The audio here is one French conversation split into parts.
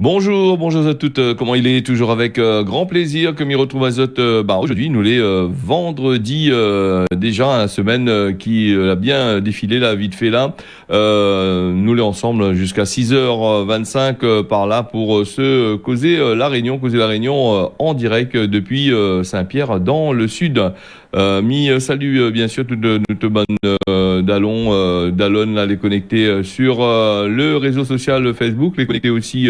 Bonjour à toutes. Comment il est? Toujours avec grand plaisir que m'y retrouve à Zot. Aujourd'hui, nous les vendredi déjà, la semaine qui a bien défilé là, vite fait là. Nous les ensemble jusqu'à 6h25 par là pour se causer la Réunion en direct depuis Saint-Pierre dans le sud. Salut bien sûr toute notre bande d'Alon là, les connecter sur le réseau social Facebook, les connecter aussi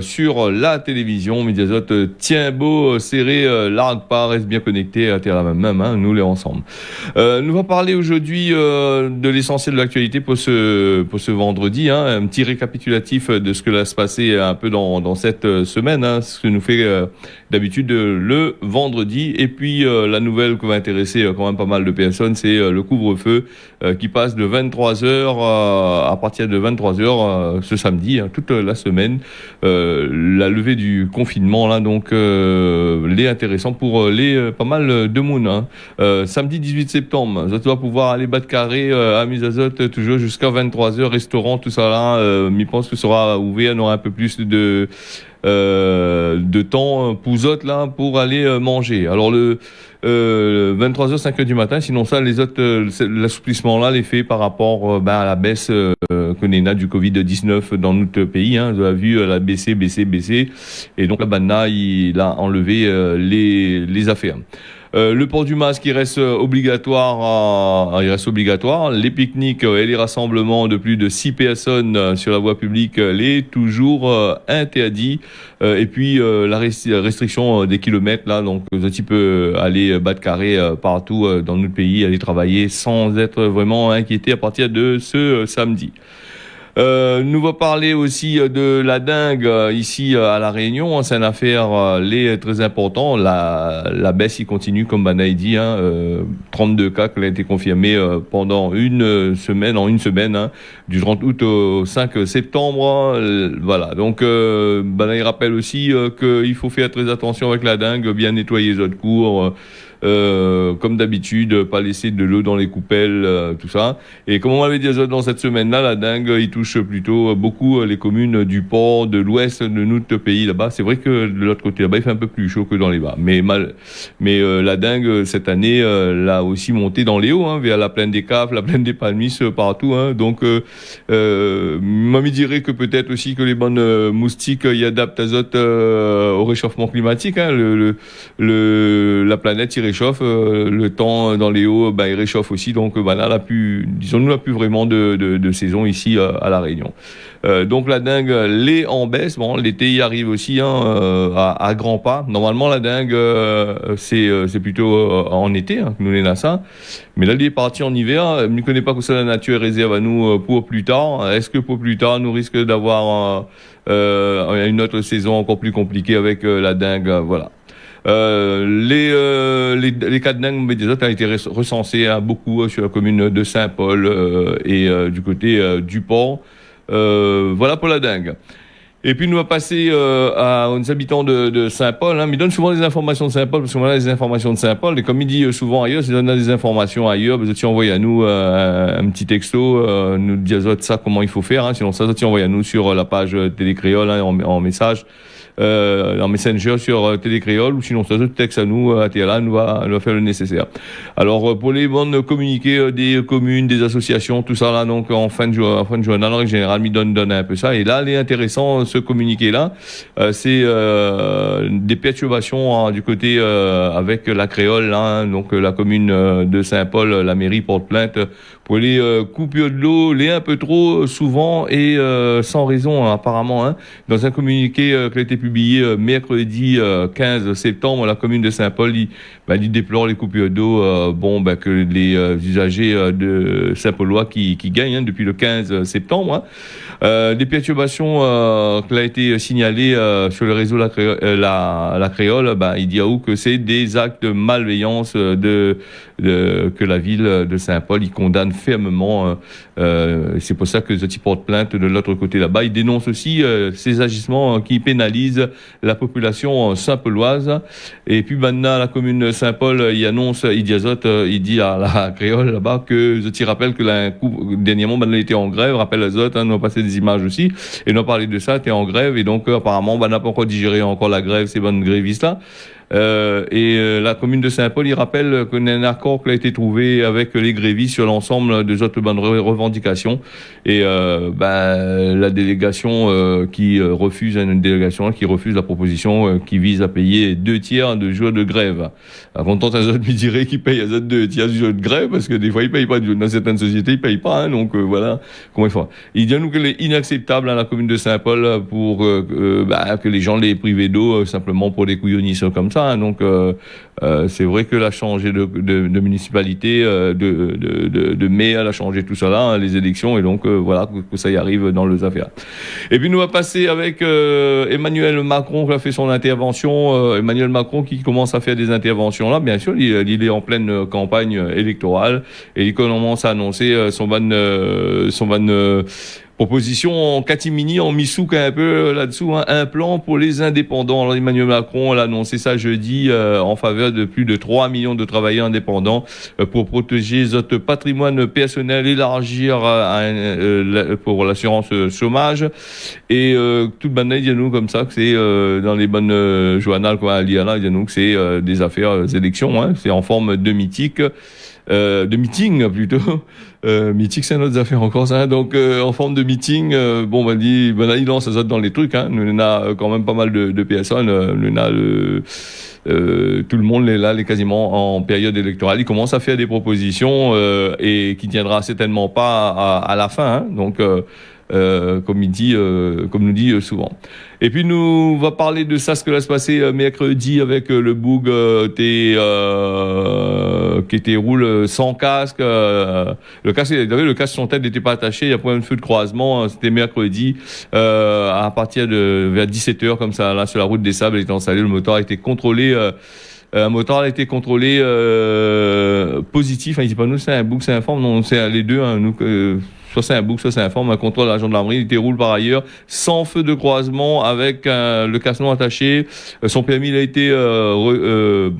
sur la télévision. Mediazot tient beau, serré, largue pas, reste bien connecté à terre la même, hein, nous les ensemble. Nous va parler aujourd'hui de l'essentiel de l'actualité pour ce vendredi, hein, un petit récapitulatif de ce que va se passer un peu dans cette semaine, hein, ce que nous fait d'habitude le vendredi. Et puis la nouvelle qui va intéresser quand même pas mal de personnes, c'est le couvre-feu qui passe de 23h à partir de 23h ce samedi, hein, toute la semaine. La levée du confinement là, donc les intéressant pour les pas mal de monde, hein. Samedi 18 septembre, ça va pouvoir aller battre carré à Misazot toujours jusqu'à 23h, restaurant, tout ça là. Je pense que sera ouvert, on aura un peu plus de temps pour autres là pour aller manger. Alors le 23h 5h du matin, sinon ça les autres l'assouplissement là les fait par rapport à la baisse qu'on a du Covid-19 dans notre pays, hein. Vous avez vu la baisser et donc la banna il a enlevé les affaires. Le port du masque, il reste obligatoire. Les pique-niques et les rassemblements de plus de 6 personnes sur la voie publique, les toujours interdits. Et puis la restriction des kilomètres là, donc tu peux aller battre carré partout dans notre pays, aller travailler sans être vraiment inquiété à partir de ce samedi. Nous va parler aussi de la dengue ici à La Réunion. C'est une affaire très importante. La baisse il continue comme Banaï dit, hein, 32 cas qui ont été confirmés pendant une semaine, hein, du 30 août au 5 septembre. Voilà. Donc Banaï rappelle aussi qu'il faut faire très attention avec la dengue, bien nettoyer les autres cours. Comme d'habitude, pas laisser de l'eau dans les coupelles, tout ça. Et comme on m'avait dit dans cette semaine-là, la dengue, il touche plutôt beaucoup les communes du port, de l'ouest de notre pays là-bas. C'est vrai que de l'autre côté là-bas, il fait un peu plus chaud que dans les bas. Mais la dengue cette année l'a aussi monté dans les hauts, hein, vers la plaine des Caves, la plaine des Palmis, partout. Hein. Donc, mamie dirait que peut-être aussi que les bonnes moustiques y adaptent au réchauffement climatique. Hein. La planète il réchauffe, le temps dans les hauts, il réchauffe aussi, donc là, nous n'a plus vraiment de saison ici à La Réunion. Donc la dengue, l'est en baisse. Bon, l'été y arrive aussi, hein, à grands pas. Normalement, la dengue, c'est plutôt en été, hein, que nous les ça. Mais là, il est parti en hiver. Je ne connais pas que ça, la nature est réserve à nous pour plus tard. Est-ce que pour plus tard, nous risquons d'avoir une autre saison encore plus compliquée avec la dengue, voilà. Les cas de dengue ont été recensés beaucoup sur la commune de Saint-Paul et du côté du port. Voilà pour la dengue. Et puis nous va passer aux habitants de Saint-Paul, hein. Mais ils donnent souvent des informations de Saint-Paul parce qu'on a des informations de Saint-Paul. Et comme il dit souvent ailleurs, si on a des informations ailleurs, vous tu envoyez à nous un petit texto, nous dire ça comment il faut faire. Hein. Sinon ça tu envoyez à nous sur la page Télécréole, hein, en message. En Messenger sur Télécréole, ou sinon ça se texte à nous, à TLA, nous va faire le nécessaire. Alors pour les bandes communiquées des communes, des associations, tout ça là, donc en fin de journal en général, il donne un peu ça. Et là, les intéressants, ce communiqué là, c'est des perturbations, hein, du côté avec la Créole, là, hein, donc la commune de Saint-Paul, la mairie porte plainte pour les coupures de l'eau, les un peu trop souvent et sans raison, hein, apparemment, hein, dans un communiqué qui a été publié mercredi 15 septembre, la commune de Saint-Paul il déplore les coupures d'eau, que les usagers de Saint-Paulois qui gagnent, hein, depuis le 15 septembre. Hein. Des perturbations qui a été signalées sur le réseau la Créole, il dit à où que c'est des actes de malveillance que la ville de Saint-Paul, il condamne fermement. C'est pour ça que Zoti porte plainte de l'autre côté là-bas. Il dénonce aussi ces agissements qui pénalisent la population saint-pauloise. Et puis maintenant, la commune de Saint-Paul, il annonce, il dit à Zot, il dit à la créole là-bas que Zoti rappelle que dernièrement, il était en grève. Rappelle à Zot, nous avons passé des images aussi. Et nous avons parlé de ça, tu es en grève. Et donc, apparemment, n'a pas encore digéré encore la grève, ces bonnes grévistes-là. La commune de Saint-Paul, il rappelle qu'il y a un accord qui a été trouvé avec les grévistes sur l'ensemble des autres bonnes revendications. Et la délégation qui refuse la proposition qui vise à payer 2/3 de jours de grève. Content à autres me dirait qu'ils payent à 2/3 du jour de grève parce que des fois ils payent pas, dans certaines sociétés ils payent pas, hein, donc voilà comment il faut. Il dit à nous qu'il est inacceptable à la commune de Saint-Paul pour que les gens les privent d'eau simplement pour des couillonnistes comme ça. Hein, donc c'est vrai que a changé de municipalité, de maire, elle a changé tout ça là, hein, les élections, et donc voilà que ça y arrive dans les affaires. Et puis nous va passer avec Emmanuel Macron qui a fait son intervention. Emmanuel Macron qui commence à faire des interventions là, bien sûr, il est en pleine campagne électorale et il commence à annoncer son proposition en catimini, en misouk un peu là-dessous, hein, un plan pour les indépendants. Alors Emmanuel Macron a annoncé ça jeudi en faveur de plus de 3 millions de travailleurs indépendants pour protéger notre patrimoine personnel, élargir pour l'assurance chômage. Et toute banane, il y a nous comme ça que c'est dans les bonnes journaux qu'on a lire là, il y a nous que c'est des affaires élections, hein, c'est en forme de de meeting plutôt. Meeting, c'est notre affaire encore ça, hein. Donc en forme de meeting, il lance ça dans les trucs, hein. Nous on a quand même pas mal de personnes, nous on a tout le monde est là, est quasiment en période électorale. Il commence à faire des propositions et qui tiendra certainement pas à la fin, hein. Donc comme nous dit souvent. Et puis nous va parler de ça, ce que va se passer mercredi avec le boug qui était roule sans casque. Le casque son tête n'était pas attaché, il y a pas un feu de croisement. C'était mercredi à partir de vers 17h comme ça là sur la route des Sables, il était installé, le moteur a été contrôlé. Un moteur a été contrôlé positif. Hein, il dit pas nous c'est un boug, c'est un forme, non c'est les deux. Hein, nous soit c'est un bouc, soit c'est un forme, un contrôle de la gendarmerie. Il déroule par ailleurs sans feu de croisement avec le casse-non attaché. Son permis, il a été la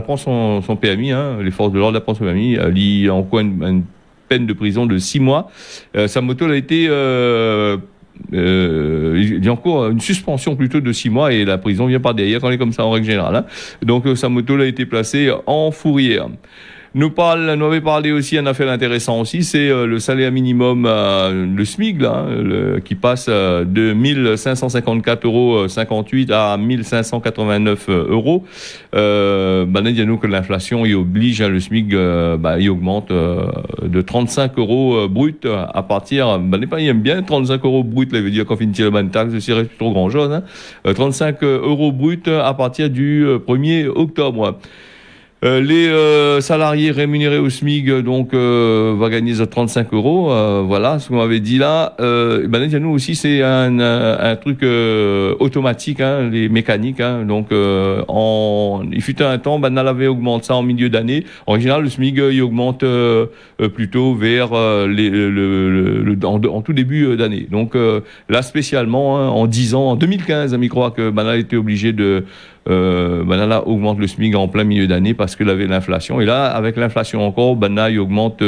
prend son permis. Hein, les forces de l'ordre la prend son permis. Il y a encore une peine de prison de 6 mois. Sa moto elle a été il y a encore une suspension plutôt de 6 mois et la prison vient par derrière quand on est comme ça en règle générale. Hein. Donc sa moto elle a été placée en fourrière. Nous avait parlé aussi, un affaire intéressant aussi, c'est le salaire minimum, le SMIC, là, qui passe de 1 554,58 € à 1 589 €. Il y a nous que l'inflation, il oblige, hein, le SMIC, il augmente de 35 € brut à partir, il aime bien 35 € brut, là, il veut dire qu'on finit le ban taxe, c'est reste trop grand chose, hein. 35 € brut à partir du 1er octobre. Les salariés rémunérés au SMIC donc va gagner 35 €, voilà ce qu'on avait dit là. Nous aussi c'est un truc automatique, hein, les mécaniques, hein, donc il fut un temps on avait augmenté ça en milieu d'année. En général le SMIC il augmente plutôt vers en tout début d'année. Donc là spécialement, hein, en 10 ans, en 2015, je crois que a été obligé de là augmente le SMIC en plein milieu d'année parce qu'il avait l'inflation, et là avec l'inflation encore il augmente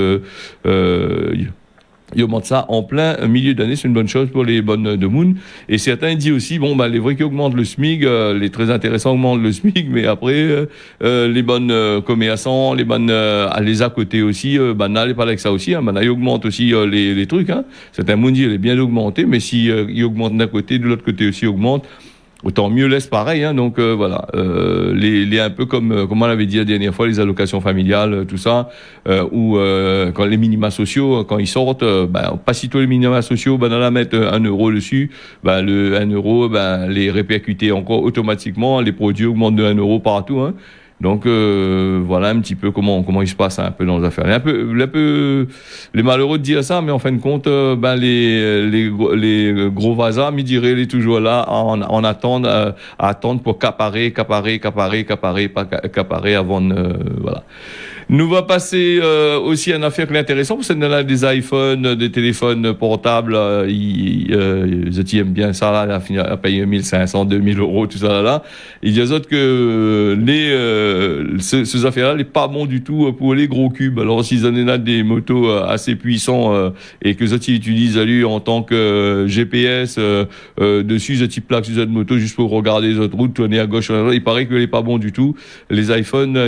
ça en plein milieu d'année. C'est une bonne chose pour les bonnes de Moon. Et certains disent aussi les vrais qui augmentent le SMIC, les très intéressants augmentent le SMIC, mais après les bonnes commerçants, les bonnes les à côté aussi, n'allez pas avec ça aussi, hein, ils augmentent aussi les trucs, hein. Certains Moon disent il est bien augmenté, mais si il augmente d'un côté, de l'autre côté aussi augmente, autant mieux laisse pareil, hein. Donc voilà, les un peu comme on l'avait dit la dernière fois, les allocations familiales, tout ça, ou quand les minima sociaux, quand ils sortent, pas sitôt les minima sociaux, on la mettre 1 € dessus, le 1 € les répercuter encore automatiquement, les produits augmentent de 1 € partout, hein. Donc voilà un petit peu comment il se passe un peu dans les affaires. Un peu les malheureux de dire ça, mais en fin de compte, les gros vasas, me diraient, il est toujours là en attendre pour caparer avant voilà. Nous va passer aussi une affaire qui est intéressante, parce que nous a des iPhones, des téléphones portables, ils aiment bien ça, là, à payer 1500, 2000 euros, tout ça là. Il y a d'autres que ces affaires-là, n'est pas bon du tout pour les gros cubes. Alors, s'ils en ont des motos assez puissants et que ils utilisent lui en tant que GPS dessus, ce type plaque sur cette moto juste pour regarder les autres routes, tourner à gauche, il paraît que n'est pas bon du tout. Les iPhones,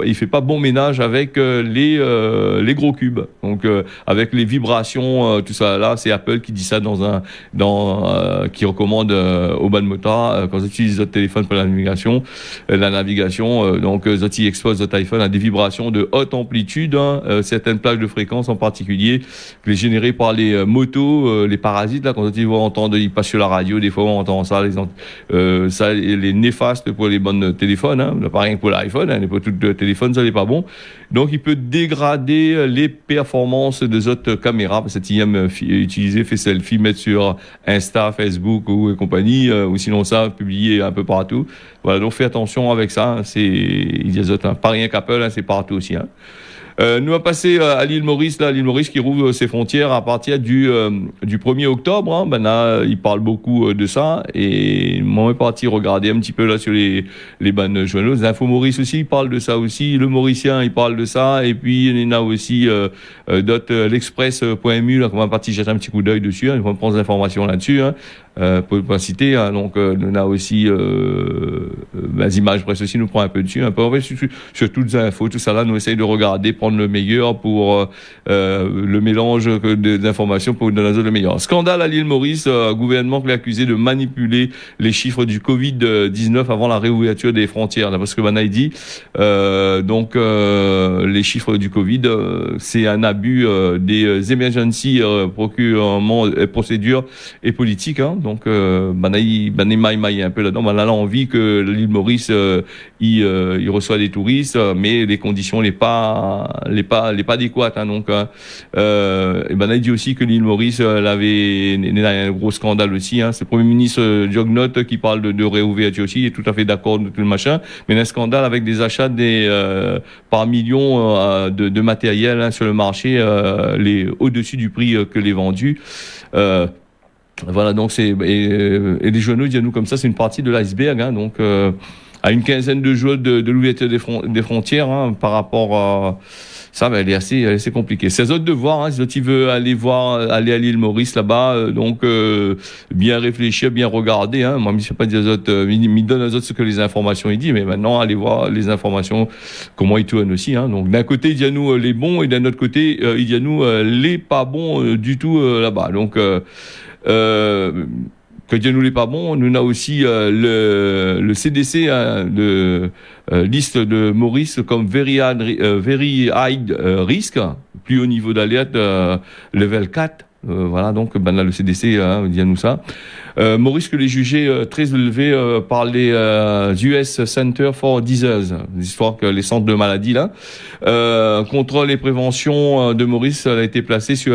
il fait pas bon ménage avec les gros cubes. Donc avec les vibrations, tout ça là, c'est Apple qui dit ça qui recommande aux bonnes motards quand ils utilisent votre téléphone pour la navigation. Donc ils exposent votre iPhone à des vibrations de haute amplitude, certaines plages de fréquences en particulier, les générées par les motos, les parasites là, quand ils vont entendre, ils passent sur la radio, des fois on entend ça, les néfastes pour les bonnes téléphones, pas rien que pour l'iPhone, pour tout le téléphone, ça n'est pas bon. Donc il peut dégrader les performances de votre caméra, parce que tu aimes utiliser, fait selfie, mettre sur Insta, Facebook ou compagnie, ou sinon ça, publier un peu partout. Voilà, donc fais attention avec ça, il y a d'autres, pas rien qu'Apple, c'est partout aussi. Nous va passer à l'île Maurice, l'île Maurice qui rouvre ses frontières à partir du 1er octobre. Là, il parle beaucoup de ça, et moi, je suis parti regarder un petit peu là sur les bonnes journaux. Info Maurice aussi, il parle de ça aussi. Le Mauricien, il parle de ça, et puis il y en a aussi l'express.mu là, qu'on va partir jeter un petit coup d'œil dessus. On va prendre des informations là-dessus. Pour pas citer, donc on a aussi les images presse aussi nous prend un peu dessus, un peu sur toutes les infos, tout ça là, nous essayons de regarder, prendre le meilleur pour le mélange d'informations pour donner le meilleur. Scandale à l'île Maurice, gouvernement qui est accusé de manipuler les chiffres du Covid-19 avant la réouverture des frontières, là, parce que Banaï dit les chiffres du Covid, c'est un abus des emergency procurement procédures et politiques, donc Banaï un peu là-dedans. On a envie que l'île Maurice il reçoit des touristes, mais les conditions n'est pas adéquates, donc Banaï dit aussi que l'île Maurice avait un gros scandale aussi, c'est le Premier ministre Jognotte qui parle de réouverture aussi, il est tout à fait d'accord de tout le machin, mais un scandale avec des achats par millions de matériel sur le marché, au-dessus du prix que les vendus. Voilà, donc et les journaux disent nous comme ça, c'est une partie de l'iceberg, donc à une quinzaine de jours de l'ouverture des frontières, par rapport à ça, elle est assez compliquée. C'est aux autres de voir, si tu veux aller à l'île Maurice là-bas, donc bien réfléchir, bien regarder. Moi, je ne sais pas dire aux autres, il donne aux autres ce que les informations il dit, mais maintenant allez voir les informations comment ils tournent aussi. Donc d'un côté il y a nous les bons, et d'un autre côté il y a nous les pas bons du tout là-bas. Donc que Dieu nous l'est pas bon, nous avons aussi le CDC de liste de Maurice comme very high risk, plus haut niveau d'alerte, level 4. Voilà, donc là le CDC dit nous ça. Maurice que les jugés très élevés par les US Center for Disease, l'histoire que les centres de maladies là. Contrôle et prévention de Maurice, elle a été placée sur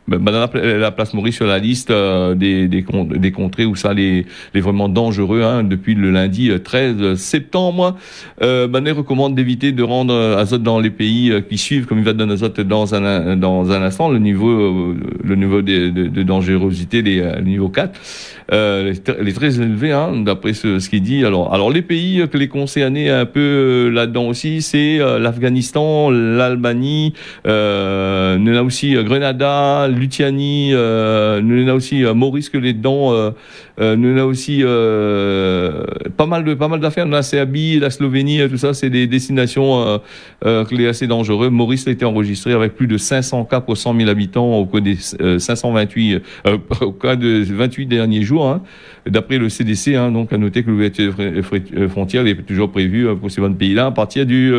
la place Maurice sur la liste des contrées où ça les vraiment dangereux, depuis le lundi 13 septembre. Elle recommande d'éviter de rendre azote dans les pays qui suivent, comme il va donner azote dans un instant, le niveau de dangerosité, le niveau 4. Elle est très élevée, d'après ce qu'il dit. Alors les pays que les concernés un peu là-dedans aussi, c'est l'Afghanistan, l'Albanie, nous a aussi Grenada, Lituanie, nous a aussi Maurice que les dedans, nous a aussi pas mal d'affaires. La Serbie, la Slovénie, tout ça, c'est des destinations qui sont assez dangereuses. Maurice a été enregistré avec plus de 500 cas pour 100 000 habitants au cours des 528 au cas de 28 derniers jours. D'après le CDC, donc à noter que l'ouverture des frontières est toujours prévue pour ces pays-là à partir du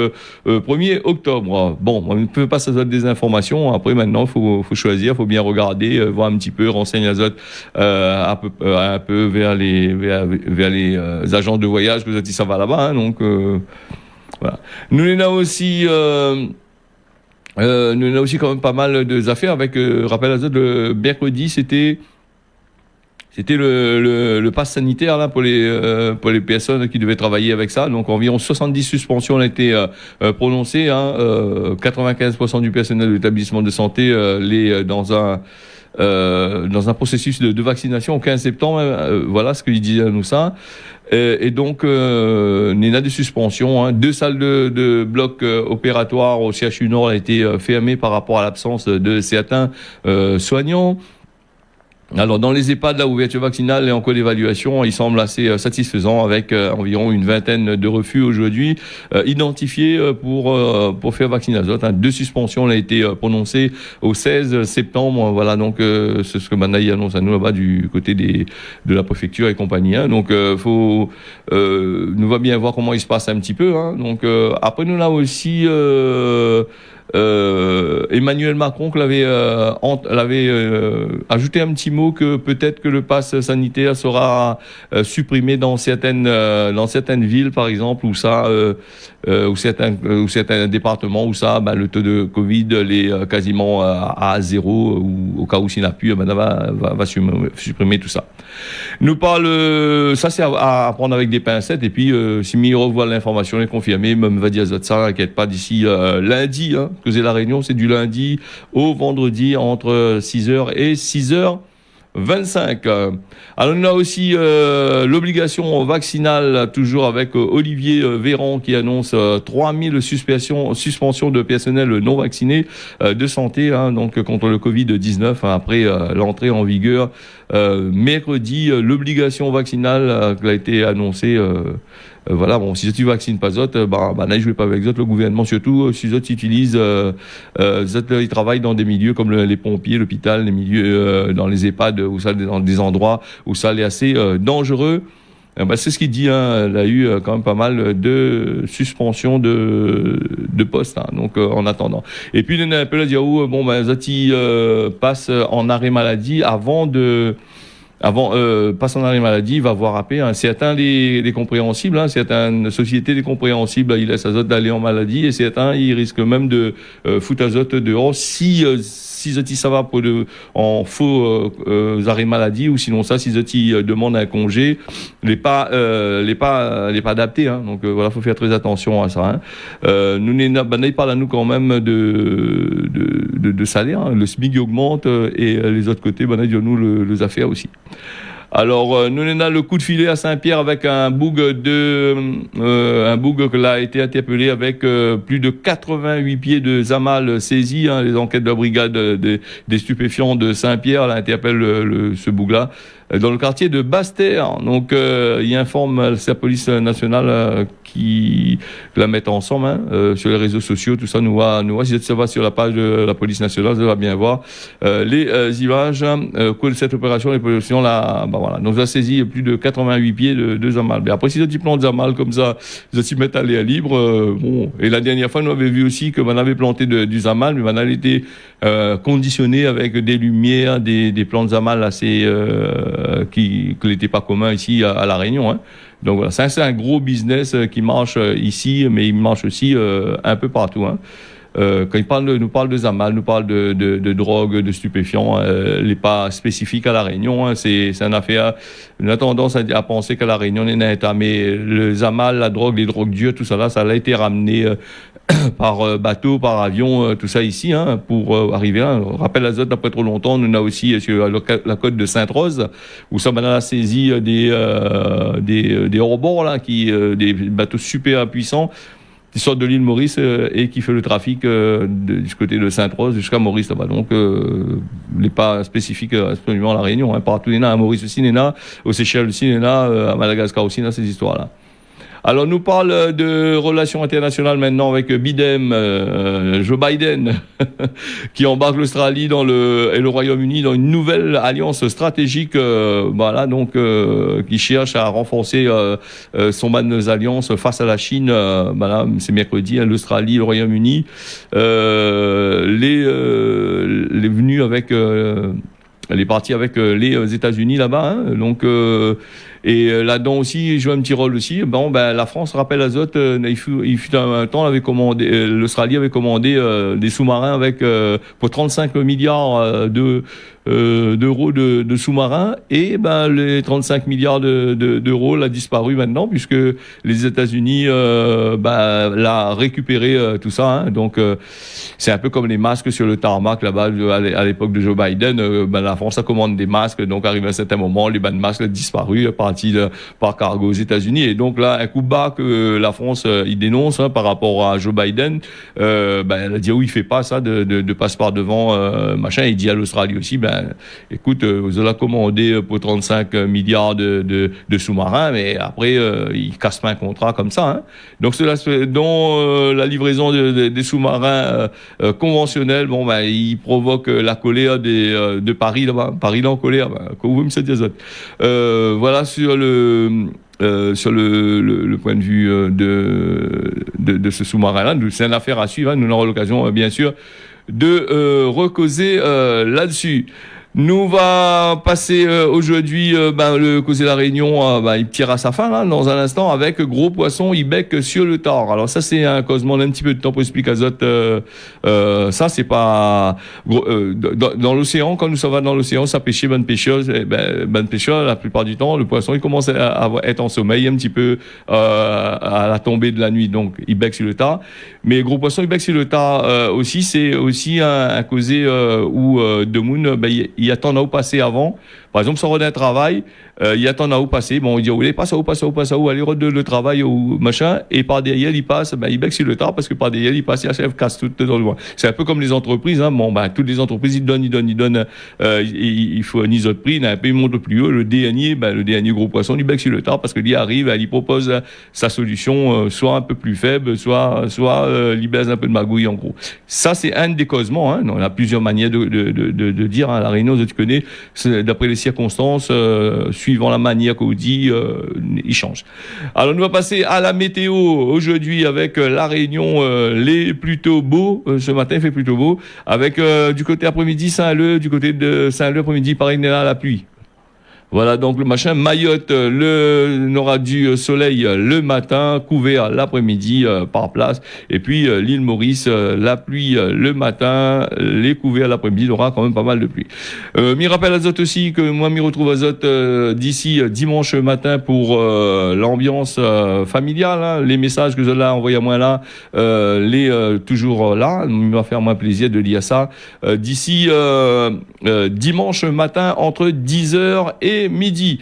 1er octobre. Bon, on ne peut pas s'azoter des informations. Après, maintenant, il faut choisir, il faut bien regarder, voir un petit peu, renseigner l'azote un peu vers les agences de voyage que vous êtes, ça va là-bas. Donc, voilà. Nous avons aussi... nous avons aussi quand même pas mal d'affaires avec rappel à l'azote le mercredi, c'était C'était le pass sanitaire là pour les personnes qui devaient travailler avec ça. Donc environ 70 suspensions ont été prononcées. 95% du personnel de l'établissement de santé dans un processus de vaccination au 15 septembre. Voilà ce qu'il disait à nous ça. Et donc, Néna de suspension, 2 salles de bloc opératoire au CHU Nord ont été fermées par rapport à l'absence de certains soignants. Alors, dans les EHPAD, la ouverture vaccinale est en cours d'évaluation. Il semble assez satisfaisant avec environ une vingtaine de refus aujourd'hui identifiés pour faire vacciner les autres. 2 suspensions ont été prononcées au 16 septembre. Voilà, donc c'est ce que Manaï annonce à nous là-bas du côté de la préfecture et compagnie. Donc, nous va bien voir comment il se passe un petit peu. Donc, après, nous là aussi... Emmanuel Macron l'avait ajouté un petit mot que peut-être que le pass sanitaire sera supprimé dans certaines villes par exemple où certains départements où le taux de Covid est quasiment à zéro, ou au cas où s'il n'a plus va supprimer tout ça. Nous parle ça c'est à prendre avec des pincettes, et puis si mi revoit l'information est confirmée, même va dire ça, inquiète pas, d'ici lundi, que c'est la réunion, c'est du lundi au vendredi entre 6h et 6h25. Alors on a aussi l'obligation vaccinale, toujours avec Olivier Véran qui annonce 3000 suspensions de personnel non vacciné de santé, donc contre le Covid-19, après l'entrée en vigueur mercredi. L'obligation vaccinale qui a été annoncée. Voilà, bon, si tu vaccines pas autres, ne jouez pas avec autres. Le gouvernement, surtout, si autres utilisent, ils travaillent dans des milieux comme les pompiers, l'hôpital, les milieux dans les EHPAD, où ça, dans des endroits où ça est assez dangereux. C'est ce qu'il dit. Il a eu quand même pas mal de suspensions de postes. Donc en attendant. Et puis il y a un peu là dire où Zati passe en arrêt maladie passe en arrêt maladie, il va voir après. Certains les compréhensibles, certaines sociétés les compréhensibles, ils laissent Azote d'aller en maladie, et certains ils risquent même de foutre Azote dehors si ça va en faux arrêt maladie, ou sinon ça si Zoti demande un congé, les pas adapté. Donc voilà, faut faire très attention à ça. Nous il parle à nous quand même de salaire. Le SMIC augmente, et les autres côtés, il nous les affaires aussi. Alors, nous avons le coup de filet à Saint-Pierre avec un boug qui a été interpellé avec plus de 88 pieds de zamal saisis. Les enquêtes de la brigade des stupéfiants de Saint-Pierre interpellent ce boug-là dans le quartier de Basse-Terre. Donc, il informe la police nationale qui la met ensemble sur les réseaux sociaux. Tout ça, nous voit, si ça va sur la page de la police nationale, vous allez bien voir les images de cette opération, les pollutions là. Voilà. Donc, on a saisi plus de 88 pieds de zamal. Mais après, si tu plantes de zamal comme ça, ils s'y mettent à l'air libre. Et la dernière fois, nous avions vu aussi que on avait planté du zamal, mais on avait été conditionné avec des lumières, des plants de zamal assez qui n'étaient pas communs ici à La Réunion. Donc voilà, c'est un gros business qui marche ici, mais il marche aussi un peu partout. Quand nous parle de zamal, nous parle de drogue, de stupéfiants, les pas spécifiques à La Réunion. C'est une affaire. On a tendance à penser qu'à La Réunion, on est un État, mais le zamal, la drogue, les drogues dures, tout ça là, ça a été ramené par bateau, par avion, tout ça ici, pour arriver là. On rappelle Azote, après trop longtemps, nous avons aussi sur la côte de Sainte-Rose, où ça, on a saisi des hors-bords là, des bateaux super puissants, qui sortent de l'île Maurice et qui fait le trafic du côté de Sainte-Rose jusqu'à Maurice là-bas. Donc, les pas spécifiques absolument à La Réunion. Partout, il y en a à Maurice aussi, il y en a aux Seychelles aussi, il y en a à Madagascar aussi, il y en a ces histoires-là. Alors, nous parle de relations internationales maintenant avec Joe Biden, qui embarque l'Australie et le Royaume-Uni dans une nouvelle alliance stratégique, qui cherche à renforcer son alliance face à la Chine. C'est mercredi, l'Australie, le Royaume-Uni, les venus avec les partis avec les États-Unis là-bas. Et là-dedans aussi, il joue un petit rôle aussi. Bon, ben, la France, rappelle Azote, il fut un temps, l'Australie avait commandé des sous-marins avec pour 35 milliards d'euros de sous-marins, et ben les 35 milliards d'euros l'a disparu maintenant, puisque les États-Unis l'a récupéré tout ça. Hein. Donc c'est un peu comme les masques sur le tarmac là-bas à l'époque de Joe Biden. La France a commandé des masques, donc arrivé à un certain moment, les bancs de masques ont disparu, partis par cargo aux États-Unis. Et donc là, un coup bas que la France il dénonce par rapport à Joe Biden. Elle a dit oui, il fait pas ça de passe par devant machin. Il dit à l'Australie aussi, écoute, vous avez commandé pour 35 milliards de sous-marins, mais après ils cassent pas un contrat comme ça. Hein. Donc cela, dont la livraison des sous-marins conventionnels, il provoque la colère de Paris là-bas. Paris là en colère. Comme vous me dites, voilà sur le point de vue de ce sous-marin-là. C'est une affaire à suivre. Hein. Nous aurons l'occasion, bien sûr, de recauser là-dessus. Nous va passer aujourd'hui le causer la Réunion, il tire à sa fin là dans un instant avec Gros Poisson Ibec sur le Tard. Alors ça c'est un causement d'un petit peu de temps pour expliquer Azote. Ça c'est pas dans l'océan, quand nous sommes dans l'océan, ça pêcher bonne pêcheuse, la plupart du temps le poisson il commence à être en sommeil un petit peu à la tombée de la nuit, donc Ibec sur le Tard. Mais Gros Poisson Ibec sur le Tard aussi, c'est aussi un causé où de Moon il attend à où passer avant. Par exemple, sans redonner un travail, il attend à où passer. Bon, il dit, il passe à où, allez, redonne le travail ou machin, et par derrière, il passe, il bec sur le tard, parce que par derrière, il passe, il achève, casse tout dans le loin. C'est un peu comme les entreprises, hein. Toutes les entreprises, ils donnent, il faut un ISO de prix, un peu, il monte plus haut, le dernier Gros Poisson, il bec sur le tard, parce que lui arrive, il propose sa solution, soit un peu plus faible, soit il baise un peu de magouille, en gros. Ça, c'est un des causements, hein. On a plusieurs manières de dire, hein. La Réunion, tu connais, d'après les circonstances, suivant la manière qu'on dit, il change. Alors, nous allons passer à la météo aujourd'hui avec la Réunion, les plutôt beau. Ce matin, il fait plutôt beau. Avec du côté après-midi, Saint-Leu, du côté de Saint-Leu, après-midi, pareil, là, la pluie. Voilà, donc le machin. Mayotte, on aura du soleil le matin, couvert l'après-midi par place. Et puis l'île Maurice, la pluie le matin, les couverts l'après-midi, il y aura quand même pas mal de pluie. M'y rappelle Azote aussi que moi m'y retrouve Azote d'ici dimanche matin pour l'ambiance familiale. Hein. Les messages que je l'ai envoyés à moi là, toujours là. Il va faire moins plaisir de lire ça. D'ici dimanche matin entre 10h et midi.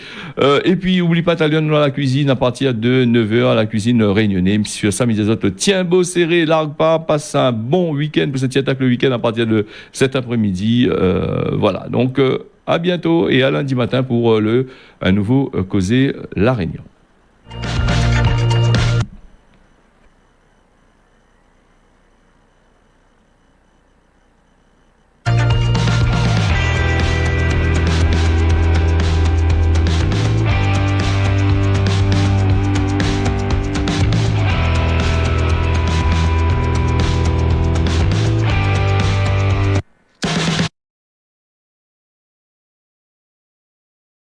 Et puis, oublie pas ta lionne dans la cuisine à partir de 9h à la cuisine réunionnais. Monsieur Samy Azote, tiens beau serré, largue pas, passe un bon week-end pour cette attaque le week-end à partir de cet après-midi. Voilà. Donc, à bientôt et à lundi matin pour un nouveau Causer la Réunion.